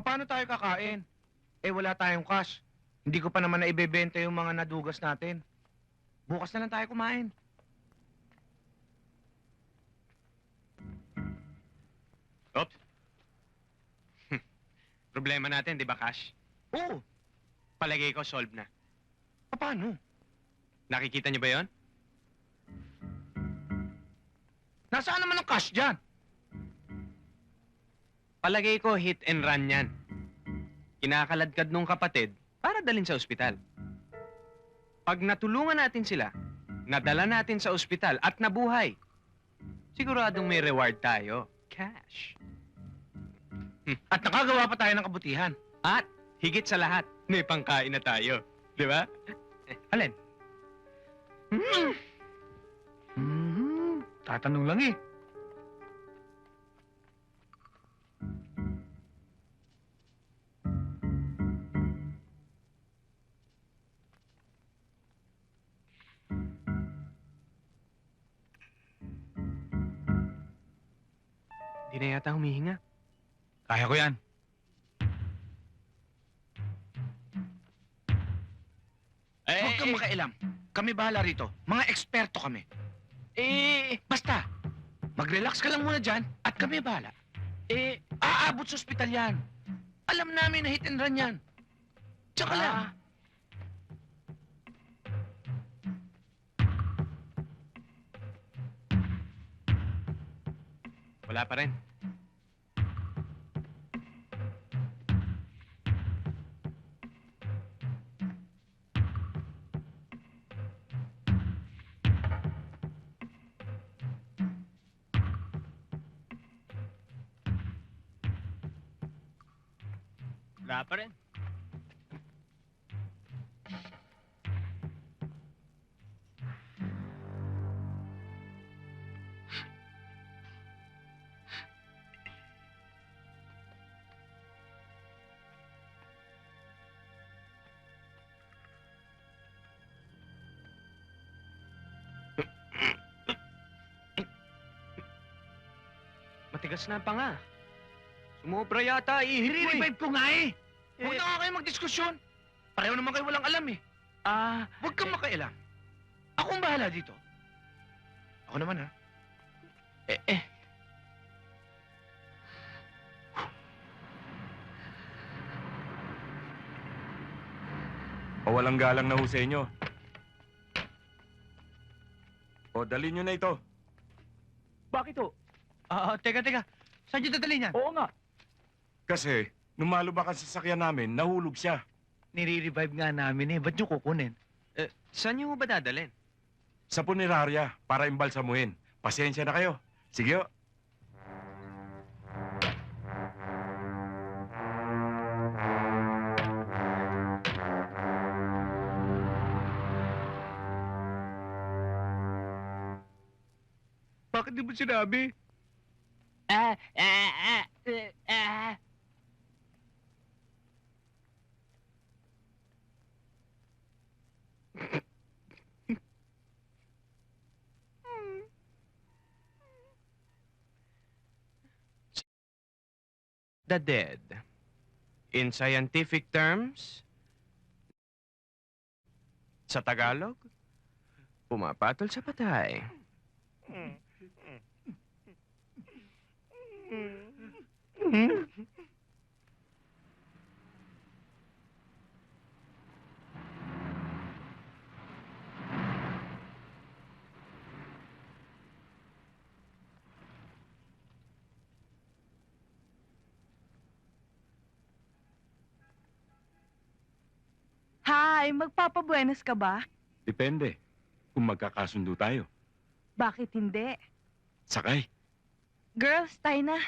Paano tayo kakain? Eh, wala tayong cash. Hindi ko pa naman naibebenta yung mga nadugas natin. Bukas na lang tayo kumain. Oops. Problema natin, di ba, Cash? Oo, Palagay ko, solve na. paano? Nakikita niyo ba yon? Nasaan naman ang cash dyan? Palagay ko, hit and run yan. Kinakaladkad nung kapatid para dalhin sa ospital. Pag natulungan natin sila, nadala natin sa ospital at nabuhay, siguradong may reward tayo. Cash. At nakagawa pa tayo ng kabutihan. At higit sa lahat, may pangkain na tayo. Di ba? Alin? Tatanong lang eh. Di na yata humihinga. Kaya ko yan. Huwag kang makailam. Kami bahala rito. Mga eksperto kami. Basta, mag-relax ka lang muna dyan at kami bahala. Aabot sa ospital yan. Alam namin na hit and run yan. Tsaka lang. Wala pa rin. Wala pa rin. Matigas na pa nga. Sumobra yata, ihip mo eh. I-revive ko nga eh. Huwag na nga kayo magdiskusyon. Pareho naman kayo walang alam eh. Huwag kang makailam. Ako ang bahala dito. Ako naman ha. Walang galang na ho sa inyo. O, dalhin nyo na ito. Bakit ho? Teka. Saan nyo dadalhin yan? Oo nga. Kasi, nung malubak ang sasakyan namin, nahulog siya. Nire-revive nga namin eh. Ba't nyo kukunin? Saan niyo ba dadalhin? Sa punerarya, para imbalsamuhin. Pasensya na kayo. Sige ho. Bakit di mo sinabi? The dead. In scientific terms, sa Tagalog, pumapatol sa patay. Hi, magpapabuenas ka ba? Depende. Kung magkakasundo tayo. Bakit hindi? Sakay. Girls, tayo na.